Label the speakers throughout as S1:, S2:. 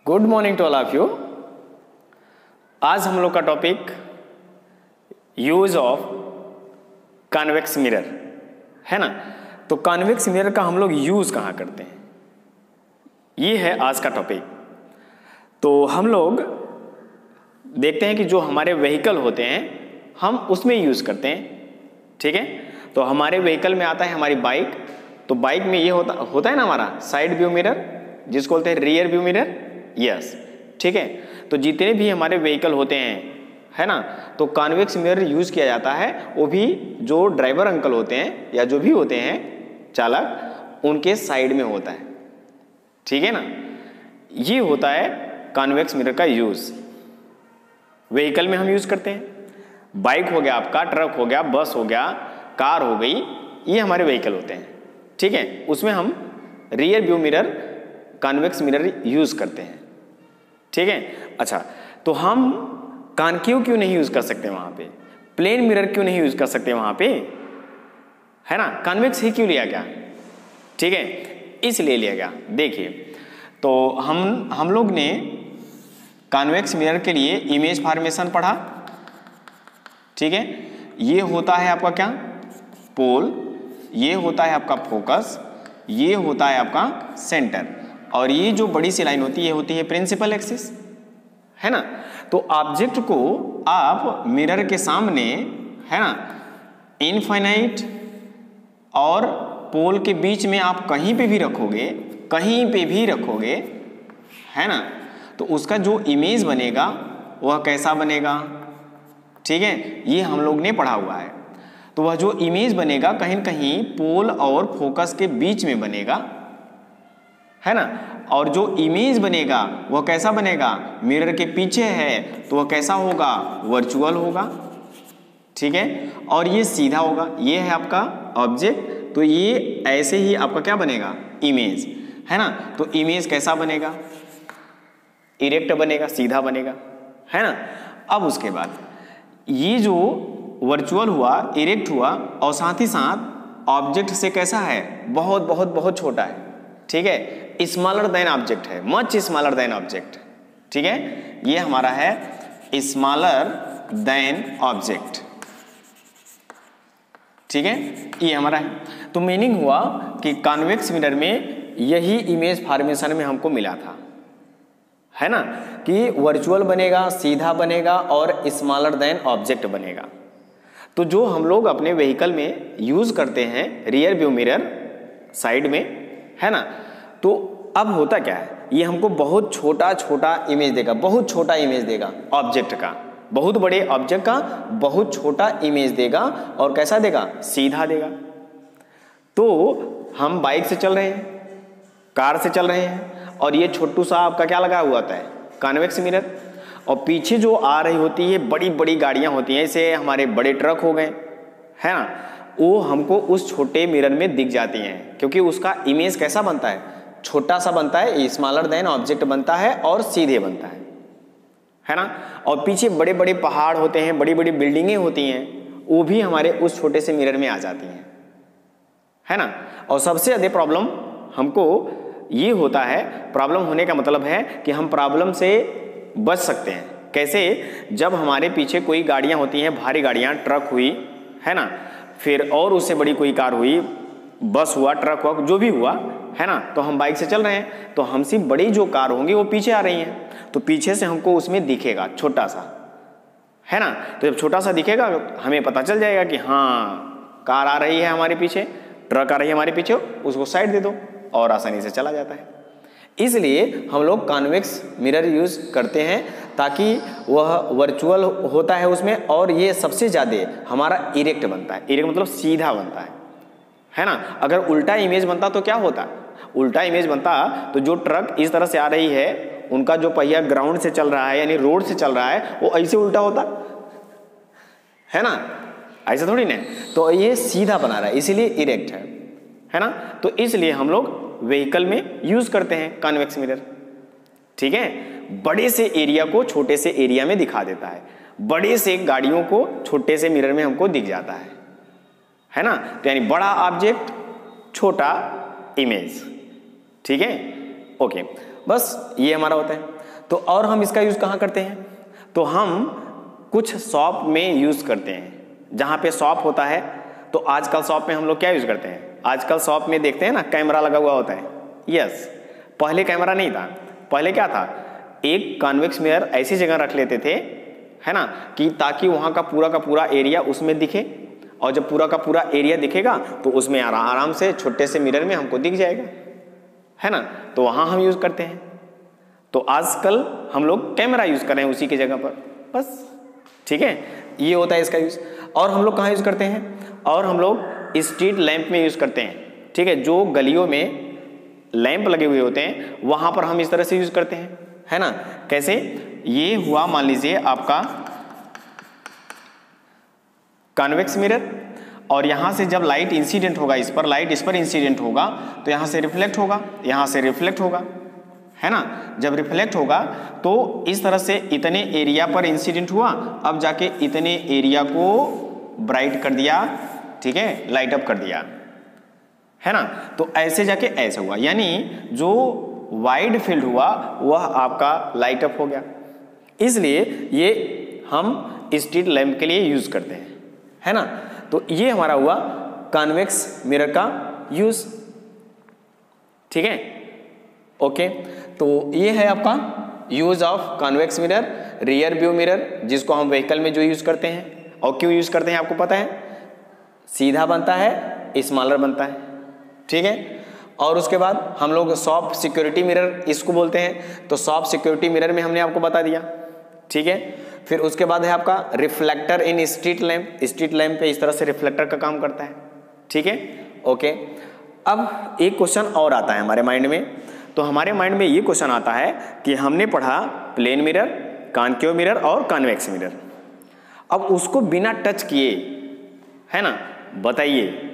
S1: Good morning to all of you. आज हम लोग का topic use of convex mirror है ना। तो कॉन्वेक्स मिरर का हम लोग यूज कहाँ करते हैं, ये है आज का टॉपिक। तो हम लोग देखते हैं कि जो हमारे व्हीकल होते हैं हम उसमें यूज करते हैं, ठीक है। तो हमारे व्हीकल में आता है हमारी बाइक। तो बाइक में ये होता है ना हमारा साइड व्यू मिरर, जिसको बोलते हैं रियर व्यू मिरर, यस, ठीक है। तो जितने भी हमारे व्हीकल होते हैं है ना, तो कॉन्वेक्स मिरर यूज किया जाता है। वो भी जो ड्राइवर अंकल होते हैं या जो भी होते हैं चालक, उनके साइड में होता है, ठीक है ना। ये होता है कॉन्वेक्स मिरर का यूज। व्हीकल में हम यूज करते हैं, बाइक हो गया आपका, ट्रक हो गया, बस हो गया, कार हो गई, ये हमारे व्हीकल होते हैं, ठीक है। उसमें हम rear view mirror convex mirror use करते हैं, ठीक है। अच्छा, तो हम कॉन्केव क्यों नहीं यूज कर सकते वहां पे, प्लेन मिरर क्यों नहीं यूज कर सकते वहां पे, है ना। कॉन्वेक्स ही क्यों लिया गया, ठीक है, इसलिए लिया गया। देखिए, तो हम लोग ने कॉन्वेक्स मिरर के लिए इमेज फॉर्मेशन पढ़ा, ठीक है। ये होता है आपका क्या, पोल, ये होता है आपका फोकस, ये होता है आपका सेंटर, और ये जो बड़ी सी लाइन होती है ये होती है प्रिंसिपल एक्सिस, है ना। तो ऑब्जेक्ट को आप मिरर के सामने, है ना, इनफाइनाइट और पोल के बीच में आप कहीं पे भी रखोगे, कहीं पे भी रखोगे, है ना, तो उसका जो इमेज बनेगा वह कैसा बनेगा, ठीक है। ये हम लोग ने पढ़ा हुआ है। तो वह जो इमेज बनेगा कहीं न कहीं पोल और फोकस के बीच में बनेगा, है ना। और जो इमेज बनेगा वह कैसा बनेगा, मिरर के पीछे है तो वह कैसा होगा, वर्चुअल होगा, ठीक है। और ये सीधा होगा, ये है आपका ऑब्जेक्ट, तो ये ऐसे ही आपका क्या बनेगा, इमेज, है ना। तो इमेज कैसा बनेगा, इरेक्ट बनेगा, सीधा बनेगा, है ना। अब उसके बाद ये जो वर्चुअल हुआ, इरेक्ट हुआ, और साथ ही साथ ऑब्जेक्ट से कैसा है, बहुत बहुत बहुत छोटा है, ठीक है, स्मॉलर देन ऑब्जेक्ट है, मच स्मॉलर देन ऑब्जेक्ट, ठीक है। ये हमारा है स्मॉलर देन ऑब्जेक्ट, ठीक है, ये हमारा है। तो मीनिंग हुआ कि कॉन्वेक्स मिरर में यही इमेज फॉर्मेशन में हमको मिला था, है ना, कि वर्चुअल बनेगा, सीधा बनेगा और स्मॉलर देन ऑब्जेक्ट बनेगा। तो जो हम लोग अपने व्हीकल में यूज करते हैं रियर व्यू मिरर साइड में, है ना, तो अब होता क्या है, ये हमको बहुत छोटा छोटा इमेज देगा, बहुत छोटा इमेज देगा ऑब्जेक्ट का, बहुत बड़े ऑब्जेक्ट का बहुत छोटा इमेज देगा, और कैसा देगा, सीधा देगा। तो हम बाइक से चल रहे हैं, कार से चल रहे हैं, और ये छोटू सा आपका क्या लगा हुआ होता है, कॉन्वेक्स मिरर, और पीछे जो आ रही होती है बड़ी बड़ी गाड़ियां होती हैं, जैसे हमारे बड़े ट्रक हो गए, है ना, वो हमको उस छोटे मिरर में दिख जाती हैं, क्योंकि उसका इमेज कैसा बनता है, छोटा सा बनता है, स्मॉलर देन ऑब्जेक्ट बनता है और सीधे बनता है ना। और पीछे बड़े बड़े पहाड़ होते हैं, बड़ी बड़ी बिल्डिंगें होती हैं, वो भी हमारे उस छोटे से मिरर में आ जाती हैं, है ना। और सबसे ज्यादा प्रॉब्लम हमको ये होता है, प्रॉब्लम होने का मतलब है कि हम प्रॉब्लम से बच सकते हैं कैसे, जब हमारे पीछे कोई गाड़ियां होती हैं, भारी गाड़ियां, ट्रक हुई, है ना, फिर और उससे बड़ी कोई कार हुई, बस हुआ, ट्रक हुआ, जो भी हुआ, है ना, तो हम बाइक से चल रहे हैं, तो हमसे बड़ी जो कार होंगी वो पीछे आ रही हैं, तो पीछे से हमको उसमें दिखेगा छोटा सा, है ना। तो जब छोटा सा दिखेगा हमें पता चल जाएगा कि हाँ कार आ रही है हमारे पीछे, ट्रक आ रही है हमारे पीछे, उसको साइड दे दो और आसानी से चला जाता है। इसलिए हम लोग कॉन्वेक्स मिरर यूज करते हैं, ताकि वह वर्चुअल होता है उसमें, और ये सबसे ज़्यादा हमारा इरेक्ट बनता है, इरेक्ट मतलब सीधा बनता है ना। अगर उल्टा इमेज बनता तो क्या होता, उल्टा इमेज बनता तो जो ट्रक इस तरह से आ रही है, उनका जो पहिया ग्राउंड से चल रहा है यानी रोड से चल रहा है, वो ऐसे उल्टा होता, है ना, ऐसा थोड़ी ना। तो ये सीधा बना रहा है, इसीलिए इरेक्ट है ना। तो इसलिए हम लोग व्हीकल में यूज करते हैं कॉन्वेक्स मिरर, ठीक है। बड़े से एरिया को छोटे से एरिया में दिखा देता है, बड़े से गाड़ियों को छोटे से मिरर में हमको दिख जाता है ना। तो यानी बड़ा ऑब्जेक्ट, छोटा इमेज, ठीक है, ओके। बस ये हमारा होता है। तो और हम इसका यूज़ कहाँ करते हैं? तो हम कुछ शॉप में यूज़ करते हैं, जहाँ पे शॉप होता है। तो आजकल शॉप में हम लोग क्या यूज़ करते हैं? आजकल शॉप में देखते हैं ना, कैमरा लगा हुआ होता है। यस, पहले कैमरा नहीं था। पहले क्या था? एक कॉन्वेक्स मिरर ऐसी जगह रख लेते थे, है ना, कि ताकि वहाँ का पूरा एरिया उसमें दिखे, और जब पूरा का पूरा एरिया दिखेगा तो उसमें आराम से छोटे से मिरर में हमको दिख जाएगा, है ना। तो वहाँ हम यूज़ करते हैं। तो आजकल हम लोग कैमरा यूज़ कर रहे हैं उसी की जगह पर, बस। ठीक है, ये होता है इसका यूज़। और हम लोग कहाँ यूज़ करते हैं? और हम लोग स्ट्रीट लैंप में यूज़ करते हैं। ठीक है, जो गलियों में लैंप लगे हुए होते हैं वहाँ पर हम इस तरह से यूज़ करते हैं, है ना। कैसे? ये हुआ मान लीजिए आपका कॉन्वेक्स मिरर, और यहाँ से जब लाइट इंसिडेंट होगा इस पर, लाइट इस पर इंसिडेंट होगा तो यहाँ से रिफ्लेक्ट होगा, यहाँ से रिफ्लेक्ट होगा, है ना। जब रिफ्लेक्ट होगा तो इस तरह से इतने एरिया पर इंसिडेंट हुआ, अब जाके इतने एरिया को ब्राइट कर दिया, ठीक है, लाइट अप कर दिया, है ना। तो ऐसे जाके ऐसा हुआ, यानी जो वाइड फील्ड हुआ वह आपका लाइट अप हो गया। इसलिए ये हम स्ट्रीट लैंप के लिए यूज करते हैं, है ना। तो ये हमारा हुआ कॉन्वेक्स मिरर का यूज। ठीक है, ओके। तो ये है आपका use of convex mirror, rear view mirror, जिसको हम व्हीकल में जो यूज करते हैं। और क्यों यूज करते हैं आपको पता है? सीधा बनता है, स्मॉलर बनता है, ठीक है। और उसके बाद हम लोग सॉफ्ट सिक्योरिटी मिरर इसको बोलते हैं। तो सॉफ्ट सिक्योरिटी मिरर में हमने आपको बता दिया, ठीक है। फिर उसके बाद है आपका रिफ्लेक्टर इन स्ट्रीट लैंप। स्ट्रीट लैंप पे इस तरह से रिफ्लेक्टर का काम करता है, ठीक है, ओके। अब एक क्वेश्चन और आता है हमारे माइंड में। तो हमारे माइंड में ये क्वेश्चन आता है कि हमने पढ़ा प्लेन मिरर, कॉनकेव मिरर और कॉन्वेक्स मिरर। अब उसको बिना टच किए, है ना, बताइए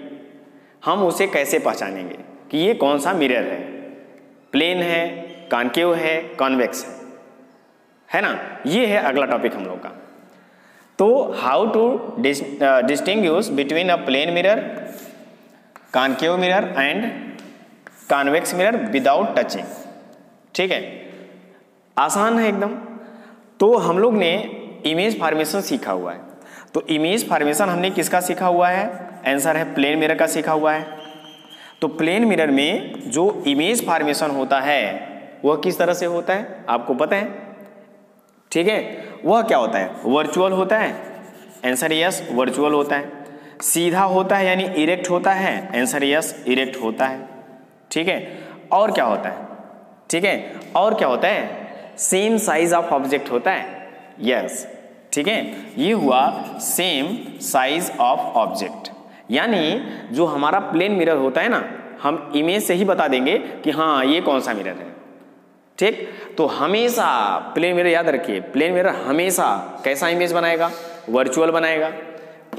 S1: हम उसे कैसे पहचानेंगे कि ये कौन सा मिरर है? प्लेन है, कॉनकेव है, कॉन्वेक्स है ना। ये है अगला टॉपिक हम लोग का। तो how to distinguish between a plane mirror, concave mirror and convex mirror without touching. ठीक है, आसान है एकदम। तो हम लोग ने इमेज फॉर्मेशन सीखा हुआ है। तो इमेज फॉर्मेशन हमने किसका सीखा हुआ है? आंसर है प्लेन मिरर का सीखा हुआ है। तो प्लेन मिरर में जो इमेज फॉर्मेशन होता है वह किस तरह से होता है आपको पता है? ठीक है, वह क्या होता है? वर्चुअल होता है। आंसर यस, वर्चुअल होता है। सीधा होता है यानी इरेक्ट होता है। आंसर यस, इरेक्ट होता है। ठीक है, और क्या होता है? ठीक है, और क्या होता है? सेम साइज ऑफ ऑब्जेक्ट होता है। यस, ठीक है, ये हुआ सेम साइज ऑफ ऑब्जेक्ट। यानी जो हमारा प्लेन मिरर होता है ना, हम इमेज से ही बता देंगे कि हाँ ये कौन सा मिरर है। ठीक, तो हमेशा प्लेन मिरर याद रखिए, प्लेन मिरर हमेशा कैसा इमेज बनाएगा? वर्चुअल बनाएगा,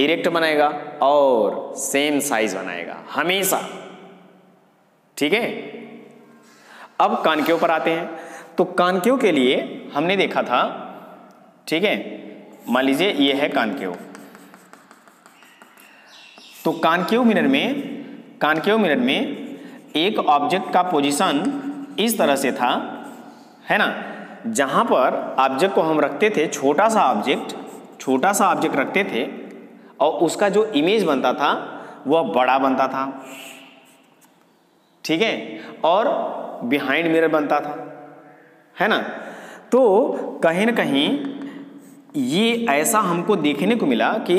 S1: इरेक्ट बनाएगा और सेम साइज बनाएगा हमेशा। ठीक है, अब कॉनकेव पर आते हैं। तो कॉनकेव के लिए हमने देखा था, ठीक है, मान लीजिए ये है कॉनकेव। तो कॉनकेव मिरर में एक ऑब्जेक्ट का पोजीशन इस तरह से था, है ना, जहां पर ऑब्जेक्ट को हम रखते थे, छोटा सा ऑब्जेक्ट रखते थे और उसका जो इमेज बनता था वह बड़ा बनता था। ठीक है, और बिहाइंड मिरर बनता था, है ना। तो कहीं ना कहीं ये ऐसा हमको देखने को मिला कि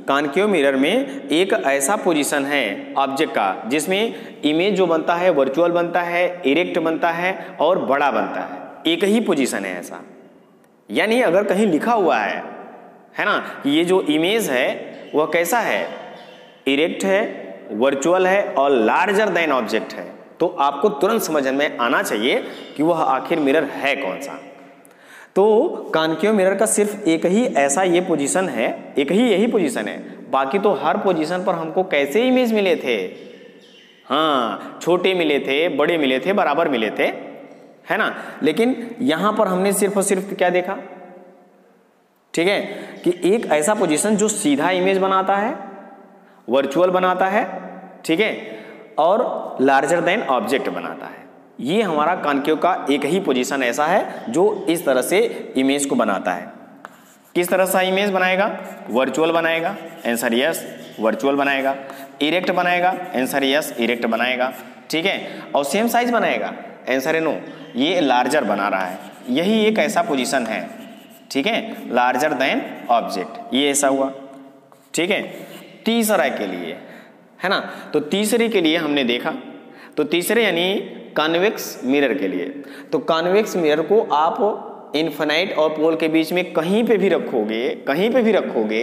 S1: कॉनकेव मिरर में एक ऐसा पोजीशन है ऑब्जेक्ट का जिसमें इमेज जो बनता है वर्चुअल बनता है, इरेक्ट बनता है और बड़ा बनता है। एक ही पोजीशन है ऐसा। यानी अगर कहीं लिखा हुआ है ना, ये जो इमेज है वह कैसा है? इरेक्ट है, वर्चुअल है और लार्जर देन ऑब्जेक्ट है, तो आपको तुरंत समझ में आना चाहिए कि वह आखिर मिरर है कौन सा। तो कॉनकेव मिरर का सिर्फ एक ही ऐसा ये पोजीशन है, एक ही यही पोजीशन है। बाकी तो हर पोजीशन पर हमको कैसे इमेज मिले थे? हाँ, छोटे मिले थे, बड़े मिले थे, बराबर मिले थे, है ना। लेकिन यहां पर हमने सिर्फ और सिर्फ क्या देखा? ठीक है, कि एक ऐसा पोजीशन जो सीधा इमेज बनाता है, वर्चुअल बनाता है, ठीक है, और लार्जर देन ऑब्जेक्ट बनाता है। ये हमारा कॉन्केव का एक ही पोजीशन ऐसा है जो इस तरह से इमेज को बनाता है। किस तरह से इमेज बनाएगा? वर्चुअल बनाएगा, आंसर यस, वर्चुअल बनाएगा। इरेक्ट बनाएगा, आंसर यस, इरेक्ट बनाएगा। ठीक है, और सेम साइज बनाएगा, आंसर है नो, ये लार्जर बना रहा है। यही एक ऐसा पोजीशन है, ठीक है, लार्जर देन ऑब्जेक्ट, ये ऐसा हुआ। ठीक है, तीसरा के लिए है ना, तो तीसरे के लिए हमने देखा, तो तीसरे यानी कॉन्वेक्स मिरर के लिए, तो कॉन्वेक्स मिरर को आप इन्फिनाइट और पोल के बीच में कहीं पे भी रखोगे, कहीं पे भी रखोगे,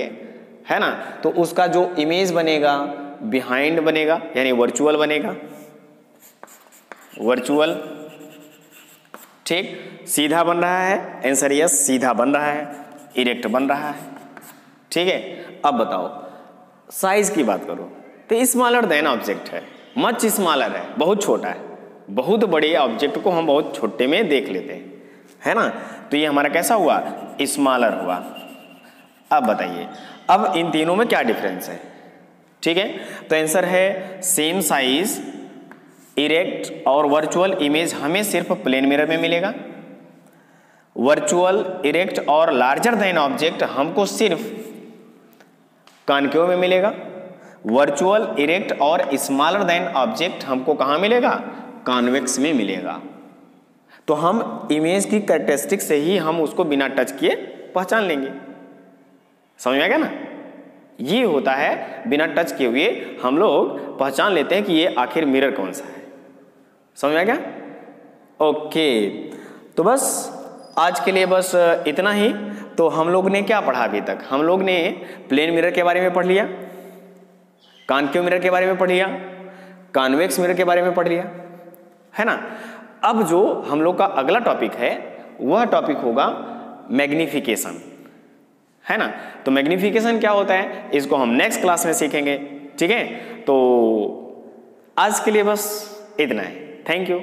S1: है ना, तो उसका जो इमेज बनेगा बिहाइंड बनेगा, यानी वर्चुअल बनेगा, वर्चुअल। ठीक, सीधा बन रहा है, आंसर यस, सीधा बन रहा है, इरेक्ट बन रहा है। ठीक है, अब बताओ साइज की बात करो तो स्मॉलर देन ऑब्जेक्ट है, मच स्मॉलर है, बहुत छोटा है। बहुत बड़े ऑब्जेक्ट को हम बहुत छोटे में देख लेते हैं, है ना, तो ये हमारा कैसा हुआ? स्मॉलर हुआ। अब बताइए, अब इन तीनों में क्या डिफरेंस है? ठीक है, तो आंसर है सेम साइज, इरेक्ट और वर्चुअल इमेज हमें सिर्फ प्लेन मिरर में मिलेगा। वर्चुअल, इरेक्ट और लार्जर देन ऑब्जेक्ट हमको सिर्फ कॉन्केव में मिलेगा। वर्चुअल, इरेक्ट और स्मॉलर देन ऑब्जेक्ट हमको कहाँ मिलेगा? कॉन्वेक्स में मिलेगा। तो हम इमेज की कैरेक्टरिस्टिक से ही हम उसको बिना टच किए पहचान लेंगे। समझ में आ गया ना? ये होता है बिना टच किए हुए हम लोग पहचान लेते हैं कि ये आखिर मिरर कौन सा है। समझ में आ गया? ओके, तो बस आज के लिए बस इतना ही। तो हम लोग ने क्या पढ़ा अभी तक? हम लोग ने प्लेन मिरर के बारे में पढ़ लिया, कॉन्केव मिरर के बारे में पढ़ लिया, कॉन्वेक्स मिरर के बारे में पढ़ लिया, है ना। अब जो हम लोग का अगला टॉपिक है वह टॉपिक होगा मैग्निफिकेशन, है ना। तो मैग्निफिकेशन क्या होता है इसको हम नेक्स्ट क्लास में सीखेंगे। ठीक है, तो आज के लिए बस इतना है। Thank you.